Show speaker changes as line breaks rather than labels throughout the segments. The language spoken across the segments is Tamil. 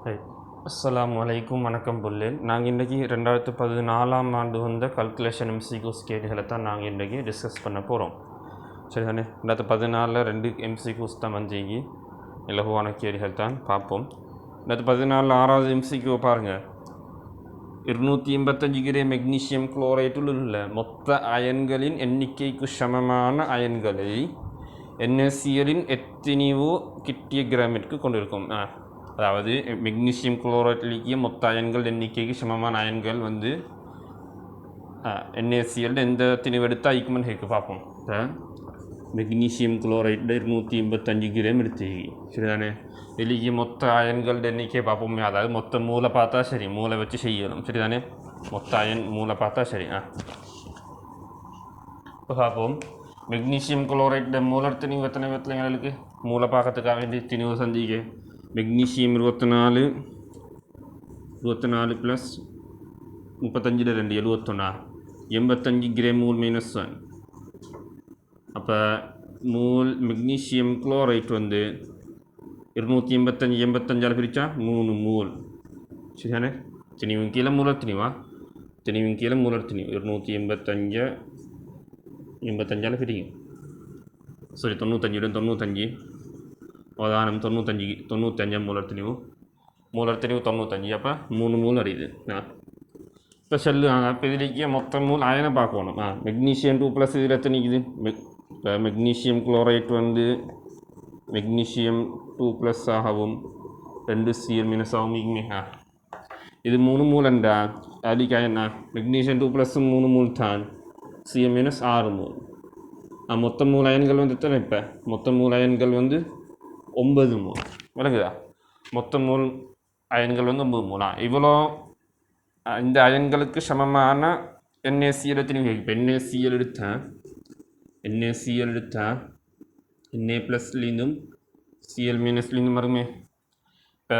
ரைட். அஸ்ஸலாமு அலைக்கும், வணக்கம் புல்லேன். நாங்கள் இன்றைக்கி 2014 ஆண்டு வந்த கல்குலேஷன் எம்சிக்யூஸ் கேள்விகளை தான் நாங்கள் இன்றைக்கி டிஸ்கஸ் பண்ண போகிறோம். சரி தானே? 2014 2 எம்சிக்யூஸ் தான் வந்தீங்க, இலகுவான கேள்விகள் தான் பார்ப்போம். 2014 6வது எம்சிக்யூ பாருங்கள். 285 கிராம் மெக்னீசியம் குளோரைட்டில் உள்ள மொத்த அயன்களின் எண்ணிக்கைக்கு சமமான அயன்களை NaClஇன் எத்தனையோ கிட்டிய கிராமிற்கு கொண்டிருக்கும். அதாவது மெக்னீசியம் குளோரைட்லேயே மொத்த அயன்கள் எண்ணிக்கைக்கு சமமான அயன்கள் வந்து NaCl எந்த திணிவு எடுத்தால் ஈக்குமெண்ட் இருக்குது பார்ப்போம். மெக்னீசியம் குளோரைட்டில் 285 கிராம் எடுத்து சரிதானே? வெளியே மொத்த அயன்கள் எண்ணிக்கை பார்ப்போமே, அதாவது மொத்த மூளை பார்த்தா சரி, மூளை வச்சு செய்யணும் சரிதானே? மொத்த அயன் மூளை பார்த்தா சரி. இப்போ பார்ப்போம். மெக்னீசியம் குளோரைட் மூலர் திணிவு எத்தனை எங்களுக்கு மூளை பார்க்கறதுக்காக வேண்டி திணிவு சந்திக்க மெக்னீசியம் 24 ப்ளஸ் 35 2 71 85 கிராம் மூல் -1. அப்போ மூல் மெக்னீசியம் குளோரைட் வந்து 285 85 பிரித்தா 3 மூல் சரிதானே? திணிவின் கீழே மூலர் திணிவா, திணிவின் கீழே மூலர் திணிவு 285 85 பிரிக்கும். சாரி 95 95 அவதானம் 95 மூலர் திணிவு 95. அப்போ 3 மூல் அறியுது. இப்போ செல்லு இப்போ இதுலேயே மொத்த மூல் அயனை பார்க்கணும். மெக்னீசியம் 2+ இதில் எத்தனைக்குது? இப்போ மெக்னீசியம் குளோரைட் வந்து மெக்னீசியம் 2+ ஆகவும் 2 Cl- ஆகும் இங்கே. இது 3 மூலண்டா அதுக்கு அயனா மெக்னீசியம் 2+ 3 மூல் தான், Cl- 6 மூல். மொத்த மூல் அயன்கள் வந்து எத்தனை? இப்போ மொத்த மூல் அயன்கள் வந்து 9 மூல். விளங்குதா? மொத்த மூல் அயன்கள் வந்து 9 மூலா. இவ்வளோ இந்த அயன்களுக்கு சமமான NaCl திணிவு. இப்போ NaCl எடுத்தால் Na+லேருந்தும் Cl-லேருந்தும் வருமே. இப்போ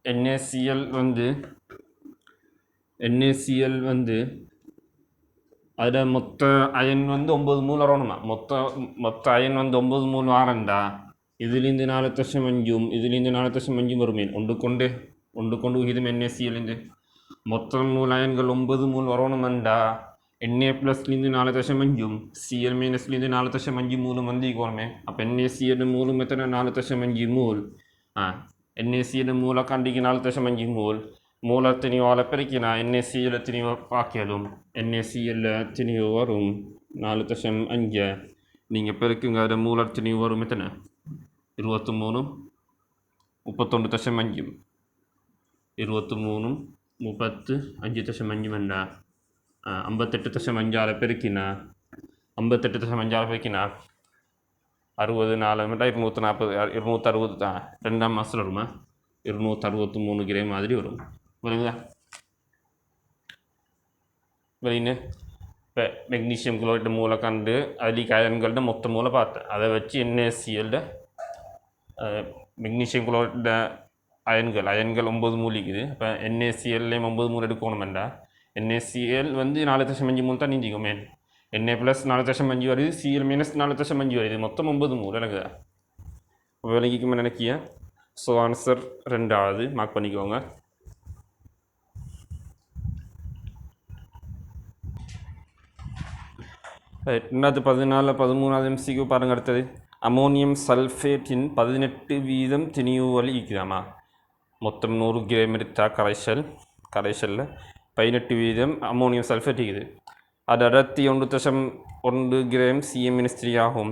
NaCl வந்து அதில் மொத்த அயன் வந்து 9 மூல் வரணுமா? மொத்த அயன் வந்து 9 மூல் வாரண்டா இதுலேருந்து 4.5 இதுலேருந்து 4.5 வருமே. ஒன்று கொண்டு விகிதம் NaClலேருந்து மொத்த மூல் அயன்கள் 9 மூல் வரணுமெண்டா Na+லேருந்து 4.5 Cl-லேருந்து 4.5 மூலும் வந்து வருமே. அப்போ NaCl மூலும் எத்தனை? 4.5 மூல். NaCl மூலை கண்டிக்கு 4.5 மூல். மூலர் திணிவால் பெருக்கினா NaCl திணிவை பார்க்கலும். NaCl திணிவு வரும் 4.5. நீங்கள் பெருக்குங்க, அதில் மூலர் திணிவு வரும் எத்தனை? 23 31.5 23 35.5 வேண்டா 58.5 பெருக்கினா 58.5 60 4 240 260 தான். 2ஆம் மாதத்தில் வருமா? 263 கிராம் மாதிரி வரும். வருங்களா? வெளின்னு இப்போ மெக்னீசியம் குளோரைட் மூளை கண்டு அதிக அயன்கள்ட மொத்த மூளை பார்த்தேன். அதை வச்சு NaCl மெக்னீசியம் குளோரைட் அயன்கள் 9 மூல் இருக்குது. இப்போ NaCl 9 மூல் எடுக்கணுமெண்டா NaCl வந்து 4.5 மூல் தான் நீந்திக்குமே. Na+ 4.5 வருது, Cl- 4.5 வருது, மொத்தம் 9 மூல். எனக்கு விளங்கிக்குமே நினைக்கிய. ஸோ ஆன்சர் 2வது மார்க் பண்ணிக்கோங்க. ரெண்டாவது 13வது MCQ பாருங்கள். அடுத்தது அமோனியம் சல்ஃபேட்டின் 18% திணிவு வழி இருக்குதாமா. மொத்தம் 100 கிராம் எடுத்தால் கரைசலில் 18% அமோனியம் சல்ஃபேட் இருக்குது. அது அடர்த்தி 1.1 கிராம் Cm-3 ஆகும்.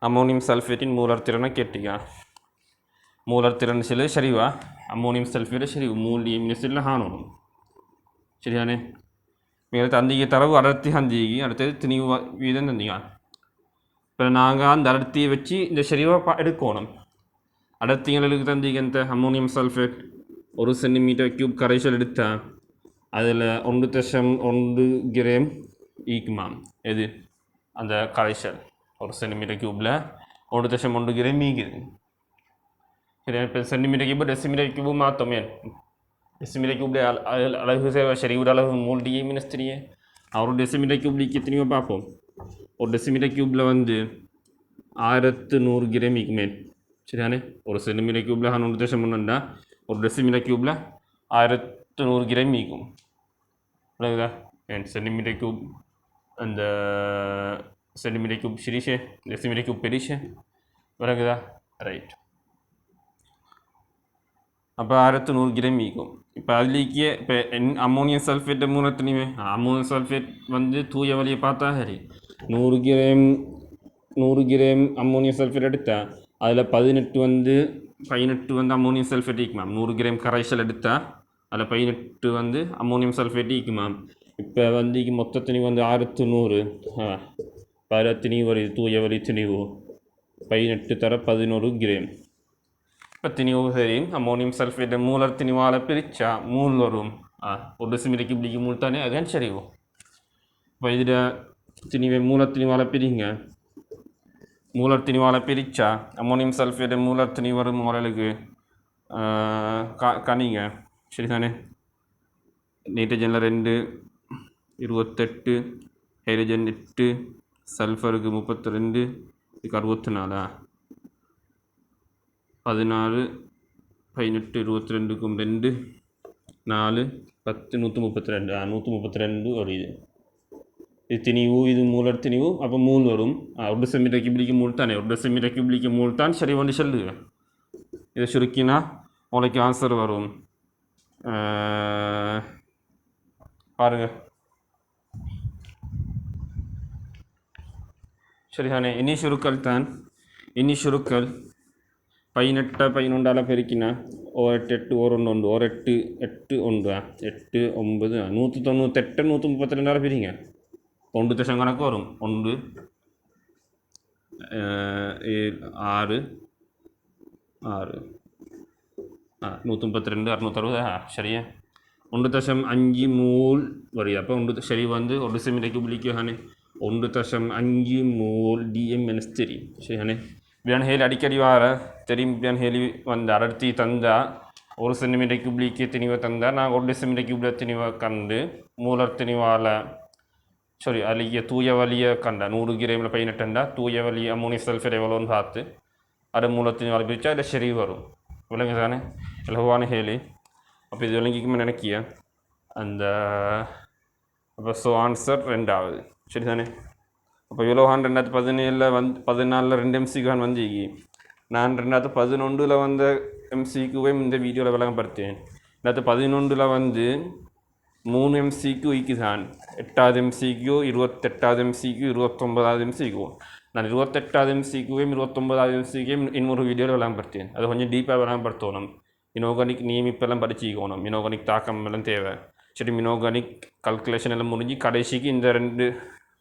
அமோனியம் சல்ஃபேட்டின் மூலர் திறனை கேட்டிக்கா. மூலர் திறன் சில சரிவா? அமோனியம் சல்ஃபேட் சரி மூல் காணணும் சரியானே? மிக தந்திக்கு தரவு அடர்த்தி தந்திக்கு, அடுத்தது திணிவு வீதம் தந்திங்க. இப்போ நாங்கள் அந்த அடர்த்தியை வச்சு இந்த சரிவாக எடுக்கணும். அடர்த்திகளுக்கு தந்திக்கு அந்த அமோனியம் சல்ஃபேட் 1 cm³ கரைசல் எடுத்தால் அதில் 1.1 கிராம் ஈக்குமாம். எது? அந்த கரைசல் 1 cm³ 1.1 கிராம் ஈக்குது. சரி, இப்போ cm³ dm³ மாற்றமே. dm³ அளவு சரி, ஒரு அளவு மூல் Dm-3. ஒரு dm³ எத்தனையோ பார்ப்போம். ஒரு dm³ வந்து 1100 கிராம் ஈக்குமே சரிதானே? ஒரு cm³ 1.1 ஒரு டெசிமீட்டர் க்யூப்பில் 1100 கிராம் இருக்கும். விளங்குதா? சென்டிமீட்டர் க்யூப் அந்த சென்டிமீட்டர் க்யூப் சிறிஷே, டெசிமீட்டர் க்யூப் பெரிஷே. விளங்குதா? ரைட். அப்போ 1100 கிராம் இருக்கும். இப்போ அதுலேயே இப்போ அம்மோனியம் சல்ஃபேட் மூலத்தினையுமே அம்மோனியம் சல்ஃபேட் வந்து தூய வழியை பார்த்தா சரி 100 கிராம் அம்மோனியம் சல்ஃபேட் எடுத்தால் அதில் 18 வந்து அம்மோனியம் சல்ஃபேட் ஈக்குமாம். 100 கிராம் கரைசல் எடுத்தால் அதில் 18 வந்து அம்மோனியம் சல்ஃபேட் ஈக்குமாம். இப்போ வந்து மொத்த திணிவு வந்து 1100 பல திணிவு வருது தூய வழி திணிவு 18 தர 11 கிராம். இப்போ திணிவு சரி அம்மோனியம் சல்ஃபேட் மூலர் திணிவால் பிரித்தா மூல் வரும். ஒரு டெசிமீட்டர் க்யூபிக்கு மூல் தானே அதுதான் சரிவு. இப்போ இதில் திணிவை மூலர் திணிவால் பிரிங்க. மூலர் திணிவால் பிரித்தா அம்மோனியம் சல்ஃபேட் மூலர் திணிவு வரும் முறைகளுக்கு கணிங்க. சரிதானே? நைட்ரஜனில் 2 28, ஹைட்ரஜன் 8, சல்ஃபருக்கு 32, இதுக்கு 64, 14, 18, 22க்கும் 2, 4, 10, 132, 132 ஒரு இது திணிவு, இது மூலர் திணிவு. அப்போ மூல் வரும். ஒரு டெசிமீட்டர் க்யூபிக்கு மூல் தானே, ஒரு டெசிமீட்டர் க்யூபிக்கு மூல் தான் சரி வந்து சொல்லுங்க. இதை சுருக்கினா உங்களுக்கு ஆன்சர் வரும். பாருங்கள். சரிதானே? இனி சுருக்கல் தான். இனி சுருக்கல் 18 11ஆல் பெருக்கினா 8 8 1 1 1 8 8 1 8 9 198 132ஆல் பிரிங்க. 1 தசம் கணக்கு வரும். 1 6 6 132 660 சரியா? 1.5 மூல் வருது. அப்போ 1 சரி வந்து 1 டெசிமீட்டர் க்யூபிக்கு ஹானே 1.5 மூல் DM-3 சரியானே? இப்படியான ஹேலி அடிக்கடி வார தெரியும். இப்படியான ஹேலி வந்து அடர்த்தி தந்தால் 1 சென்டிமீட்டர் க்யூபிக்கு திணிவை தந்தால் நாங்கள் 1 டெசிமீட்டர் க்யூபில் திணிவை கண்டு மூலர் திணிவால் அதுலேயே தூய வழியை கண்டா 100 கிராமில் 18 தூய வழி அம்மோனியம் சல்ஃபேட் எவ்வளோன்னு பார்த்து அதை மூலர் திணிவால் பிரித்தா அதில் சரி வரும். விளங்கு தானே? இலகுவான ஹேலி. அப்போ இது விளங்கிக்குமே நினைக்கிய அந்த அப்போ ஆன்சர் 2வது சரிதானே? அப்போ இவ்வளோஹான் 2017 14 2 MCQ வந்து நான் 2011 வந்த MCQவை இந்த வீடியோவில் விளங்கப்படுத்தேன். 2011 வந்து 3 MCQ தான். 8வது MCQ, 28வது MCQ, 29வது MCQ. நான் 28வது MCQவையும் 29வது MCQவையும் இன்னொரு வீடியோவில் விளங்கப்படுத்தேன். அதை கொஞ்சம் டீப்பாக விளங்கப்படுத்தணும். இனோர்கானிக் நியமிப்பெல்லாம் படிச்சுக்கணும். இனோர்கானிக் தாக்கம் எல்லாம் தேவை. சரி, இனோர்கானிக் கல்குலேஷன் எல்லாம் முடிஞ்சு கடைசிக்கு இந்த 2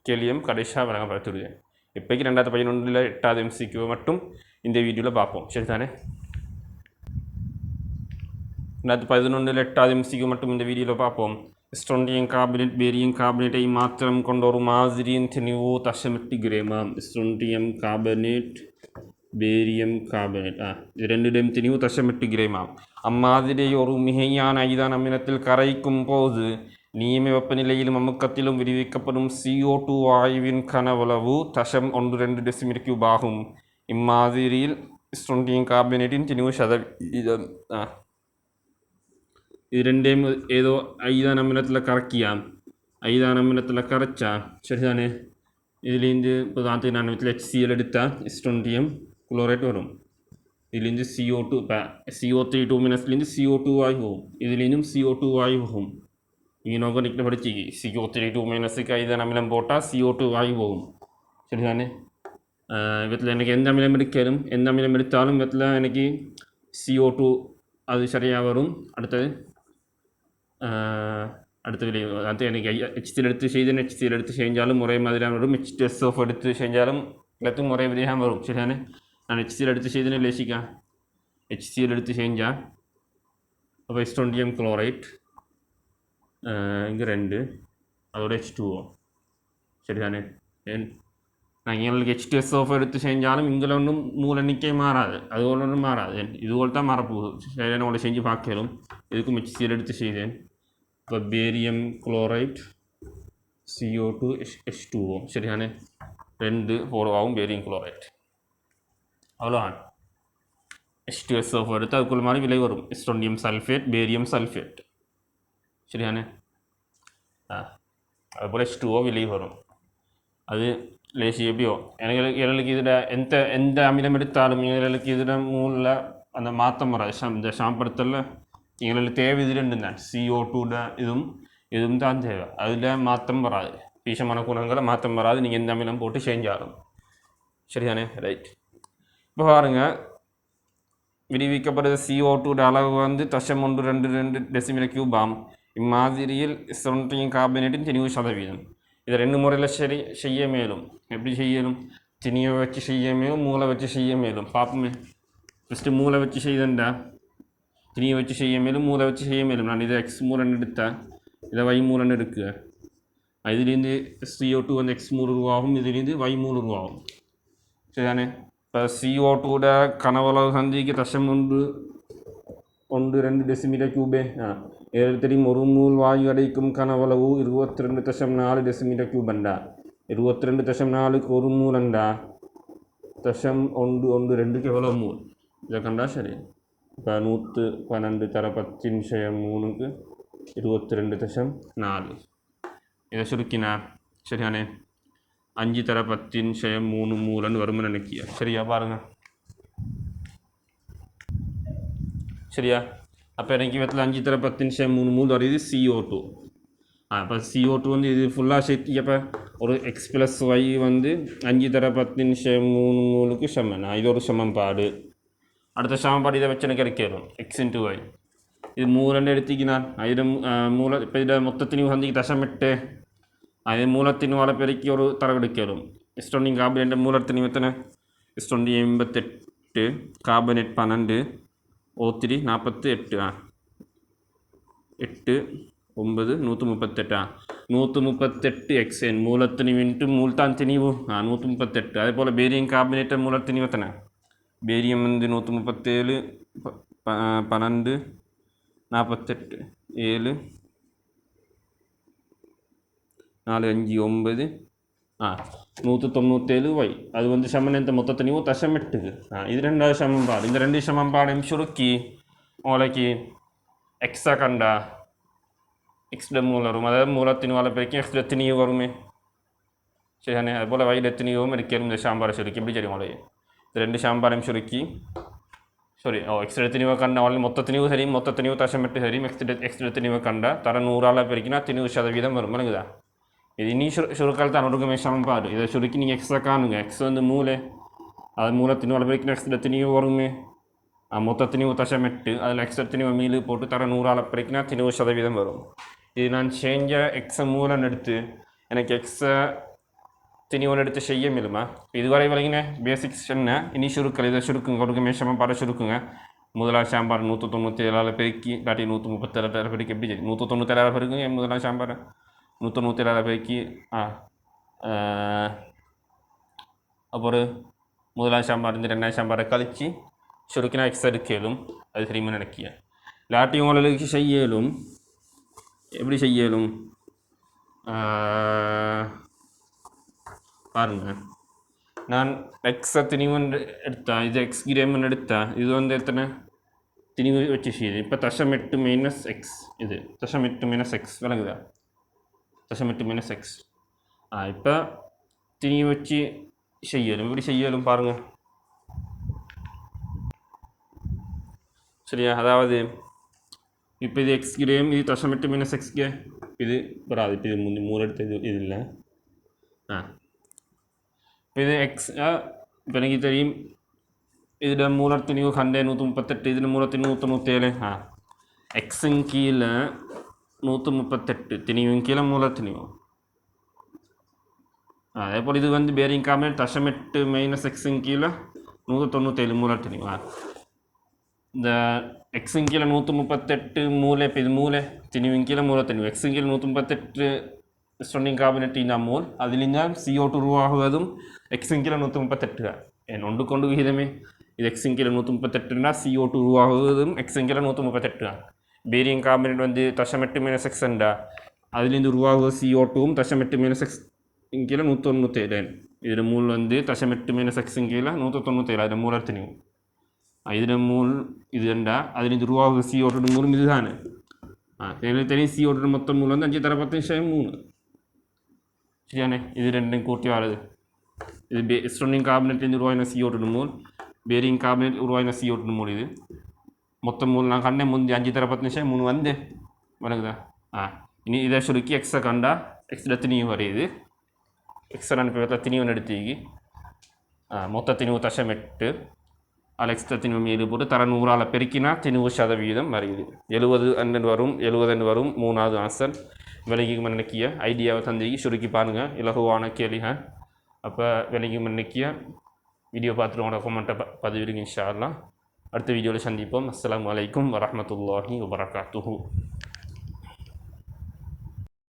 கேள்வியும் கடைசியாக விளங்கப்படுத்திடுவேன். இப்போக்கி 2011 8வது MCQ மட்டும் இந்த வீடியோவில் பார்ப்போம். சரிதானே? 2011 8வது MCQ மட்டும் இந்த வீடியோவில் பார்ப்போம். ஸ்ட்ரோண்டியம் கார்பனேட் பேரியம் கார்பனேட்டை மாத்திரம் கொண்ட ஒரு மாதிரியின் திணிவு 0.8 gram. Strontium carbonate barium carbonate இது 2 திணிவு 0.8 கிராம். அம்மாதிரி ஒரு மிகையான ஐதான அமிலத்தில் கரைக்கும் போது நியம வெப்பநிலையிலும் அமுக்கத்திலும் விடுவிக்கப்படும் CO2 வாயுவின் கனவளவு 0.12 டெசிமீட்டர் க்யூப் ஆகும். இம்மாதிரியில் ஸ்ட்ரோண்டியம் கார்பனேட்டின் திணிவு சதவீதம் இது 2ம் ஏதோ ஐதான அமிலத்தில் கரைக்கியாம். ஐதான அமிலத்தில் கரைச்சா சரிதானே? இதுலேருந்து இப்போ தாத்துக்கு நான் வீட்டில் HCl எடுத்தால் ஸ்ட்ரோண்டியம் குளோரைட் வரும். இதுலேருந்து CO2 இப்போ CO3 2- CO2 வாயு போகும். இதுலேருந்தும் CO2 வாயு போகும். இங்கே நோக்கனிக்கில் படிச்சு CO3 2- ஐதான அமிலம் போட்டால் CO2 வாயு போகும். சரிதானே? இவற்றில் எனக்கு எந்த அமிலம் எடுக்கலும் எந்த அமிலம் எடுத்தாலும் இவற்றில் எனக்கு CO2 அது சரியாக வரும். அடுத்தது எனக்கு HCl எடுத்து செய்தேன். HCl எடுத்து செஞ்சாலும் ஒரே மாதிரியான வரும். H2SO4 எடுத்து செஞ்சாலும் எல்லாத்துக்கும் ஒரே விதையாக வரும். சரிதானே? நான் HCl எடுத்து செய்தேன்னு லேசிக்கா HCl எடுத்து செஞ்சால் அப்போ ஸ்ட்ரோண்டியம் குளோரைட் இங்கே 2 அதோட H2O சரிதானே? நான் எங்களுக்கு H2SO4 எடுத்து செஞ்சாலும் இங்கே ஒன்றும் மூல எண்ணிக்கை மாறாது. அது ஒன்றும் மாறாது. இதுபோல் தான் மாறப்போகுது. சரியான உங்களை செஞ்சு பார்க்கலும். இதுக்கும் HCl எடுத்து செய்தேன். இப்போ பேரியம் குளோரைட் CO2 H2O சரிதானே? 2 4 பேரியம் குளோரைட் அவ்வளோதான். H2SO4 எடுத்து அதுக்குள்ள மாதிரி விலை வரும் ஸ்ட்ரோண்டியம் சல்ஃபேட் பேரியம் சல்ஃபேட் சரியானே அதுபோல் H2O விலை வரும் அது லேசி எப்படியோ எங்களுக்கு இதில் எந்த அமிலம் எடுத்தாலும் எங்களுக்கு இதில் மூலில் அந்த மாற்றம் வராது இந்த ஷாம்படுத்தலில் எங்களுக்கு தேவை இது ரெண்டு தான் CO2 இதுவும் தான் தேவை அதில் மாற்றம் வராது பீஷமான குணங்களை மாற்றம் வராது நீங்கள் எந்த அமிலம் போட்டு செஞ்சாலும் சரியானே ரைட் இப்போ பாருங்கள் விடுவிக்கப்படுற CO2 அளவு வந்து 0.122 டெசிமீட்டர் கியூப் ஆகும் இம்மாதிரியில் ஸ்ட்ரோண்டியம் கார்பனேட்டின் 90%. இதை 2 முறையில் செய்ய மேலும் எப்படி செய்யணும் திணியை வச்சு செய்ய மேலும் மூளை வச்சு செய்ய மேலும் பார்ப்போமே ஃபஸ்ட்டு மூளை வச்சு செய்தண்டா திணியை வச்சு செய்ய மேலும் மூளை வச்சு செய்ய மேலும் நான் இதை எக்ஸ் மூலன்னு எடுத்தேன் இதை Y மூலன்னு எடுக்க இதுலேருந்து CO2 வந்து எக்ஸ் மூல் உருவாகும் இதுலேருந்து Y மூல் உருவாகும் சரிதானே இப்போ CO2 கனவளவு சந்திக்கு 0.12 டெசிமீட்டர் கியூபே தெரியும் ஒரு மூல் வாயு அடைக்கும் கனவளவு 22.4 டெசிமீட்டர் கியூபண்டா 22.4க்கு ஒரு மூலண்டா 0.112க்கு எவ்வளோ மூல் இதை கண்டா சரி இப்போ 112 தர 10⁻3க்கு 22.4 இதை சுருக்கினா சரியானே 5 தர 10⁻3 மூலன்னு வரும்னு நினைக்கிய சரியா பாருங்கள் சரியா அப்போ எனக்கு இவற்றில் 5 தர 10⁻3 மூல் வருது CO2 அப்போ CO2 வந்து இது ஃபுல்லாக சேர்த்து அப்போ ஒரு எக்ஸ் ப்ளஸ் Y வந்து 5 தர 10⁻3 மூலுக்கு சமம் இது ஒரு சமன்பாடு அடுத்த சமன்பாடு இதை வச்சு எனக்கு கிடைக்கணும் எக்ஸ் இன்ட்டு Y இது மூலன்னு எடுத்திக்கினான் இது மூல இப்போ இதில் மொத்தத்தின் சந்திக்கு 0.8 அது மூலத்தின் வாழை பெருக்கி ஒரு தரவு எடுக்கணும் ஸ்ட்ரோண்டியம் கார்பனேட் மூலத்தின் எத்தனை ஸ்ட்ரோண்டியம் 88 கார்பனேட் 12 O3 48 8 9 138 138 எக்ஸ்என் மூலத்திணிவு இன்ட்டு மூல்தான் திணிவு 138 அதே போல் பேரியம் கார்பனேட் மூலத்திணிவு எத்தனை பேரியம் வந்து 137 12 48 7 4 5 9 197 Y அது வந்து சமன் மொத்தத்தினையும் 0.8க்கு இது 2வது சமன்பாடு இந்த 2 சமன்பாடையும் சுருக்கி உங்களுக்கு எக்ஸா கண்டா எக்ஸ்ட மூலம் வரும் அதாவது மூலத்தின் வாழை பெருக்கி எக்ஸ்ட திணிவு வருமே சரிதானே அதுபோல் வயல் திணிவும் எடுக்கணும் இந்த சாம்பாரை சுருக்கி எப்படி சரி உங்களுக்கு இந்த 2 சாம்பாரையும் சுருக்கி சாரி எக்ஸ்ட திணிவை கண்டா அவள் மொத்த திணிவு சரி மொத்த திணிவு 0.8 சரி எக்ஸ்ட திணிவை கண்டா தர 100ஆல் பெருக்கினா 90% வரும் இல்லைங்களா இது இனி சுருக்கால் தான் ஒடுக்குமே சமன்பாடு இதை சுருக்கி நீங்கள் எக்ஸ்ட்ரா காணுங்க எக்ஸ் வந்து மூளை அது மூலத்தின் வாழை பெருக்கினா எக்ஸ்ட திணிவு வருமே மொத்த திணிவு 0.8 அதில் எக்ஸ்ட்ரா திணிவை மீது போட்டு தர 100ஆல் பெருக்கினா 90% வரும் இது நான் செஞ்ச எக்ஸை மூலன்னு எடுத்து எனக்கு எக்ஸை திணிவன் எடுத்து செய்ய மேலுமா இதுவரை வரைங்கின பேசிக்ஸ் என்ன இனி சுருக்கல் இதை சுருக்குங்க ஒடுக்குமே சமன்பாடை சுருக்குங்க முதலாவது சாம்பார் 197ஆல் பெருக்கி இல்லாட்டி 137 பெருக்கி எப்படி சரி 197ஆல் பெருக்குங்க முதலாவது சாம்பார் 197ஆல் பெருக்கி அப்புறம் முதலாவது சாம்பார் இந்த 2வது சாம்பாரை கழித்து சுருக்கினா எக்ஸ் எடுக்கலும் அது தெரியுமா நினைக்கிய இல்லாட்டி உங்களுக்கு செய்யலும் எப்படி செய்யலும் பாருங்கள் நான் எக்ஸை திணிவன் எடுத்தேன் இது எக்ஸ் கிரேமன் எடுத்தேன் இது வந்து எத்தனை திணிவு வச்சு செய்யுது இப்போ 0.8 மைனஸ் எக்ஸ் இது 0.8 மைனஸ் எக்ஸ் விளங்குதா 0.8 எக்ஸ் இப்போ திணிவு வச்சு செய்யலும் இப்படி செய்யலும் பாருங்கள் சரியா அதாவது இப்போ இது எக்ஸ் கிரேம் இது 0.8 எக்ஸ்க்கு இது வராது இப்போ இது மூணு எடுத்து இது இல்லை இது எக்ஸ் இப்போ எனக்கு தெரியும் இதில் மூலத்திணிவு கண்டே 138 இதில் மூலத்தின் 197 எக்ஸும் கீழே 138 திணிவும் கீழே மூலத்திணிவு அதே போல் இது வந்து பேரியம் கார்பனேட் 0.8 எக்ஸும் கீழே 197 மூலத்திணிவு இந்த எக்ஸும் கீழே 138 மூளை இப்போ இது மூளை திணிவும் கீழே மூலத்திணிவு எக்ஸும் கீழே 138 ஸ்ட்ரோண்டியம் கார்பனேட் இந்த மூல் அதிலிருந்து CO2 உருவாகுவதும் எக்ஸும் கீழே 138 என் ஒன்று கொண்டு விகிதமே இது எக்ஸும் கீழே 138னா CO2 உருவாகுவதும் எக்ஸும் கீழே 138 பேரியம் கார்பனேட் வந்து 0.8 எக்ஸ்ண்டா அதிலிருந்து உருவாகுவது CO2வும் 0.8 எக்ஸ் கீழே 197 இதில் மூல் வந்து 0.8 எக்ஸும் கீழே 197 அதில் மூலத்திணிவு ഇതിൻ്റെ മൂൽ ഇത് രണ്ടാ അതിന് ഇത് ഉருவாகுது CO2 மூலம் இதுதானே எனக்கு தெரியும் CO2 மொத்த மூல் வந்து 5 தர 10 நிமிஷம் 3 சரியானே இது ரெண்டும் கூட்டி வருது இது ஸ்டோனிங் கார்பனேட்லேருந்து உருவாகின CO2 மூல் பேரிங் கார்பனேட் உருவாகின CO2 மூல் இது மொத்த மூல் நான் கண்டேன் முந்தி 5 தர 10 நிமிஷம் 3 வந்து வணங்குதா இனி இதை சுருக்கி எக்ஸை கண்டா எக்ஸில் திணிவு வரையுது எக்ஸை நான் இப்போ திணிவன் எடுத்தீங்க மொத்த திணிவு தசம் 8 எக்ஸ்ட்ரா திணிவு மீது போட்டு தர 100ஆல் பெருக்கினா திணிவு சதவீதம் வருது 70 அண்ணன் வரும் 70 வரும் 3வது ஆன்சர் விலகி மன்னிக்கிய ஐடியாவை தந்திக்கு சுருக்கி பாருங்கள் இலகுவான கேள்விங்க அப்போ விலகி மன்னிக்கிய வீடியோ பார்த்துட்டு உங்களோட கமெண்ட்டை பதிவிடுங்க இன்ஷா அல்லாஹ் அடுத்த வீடியோவில் சந்திப்போம் அஸ்ஸலாமு அலைக்கும் வரஹ்மத்துல்லாஹி வபரகாத்துஹு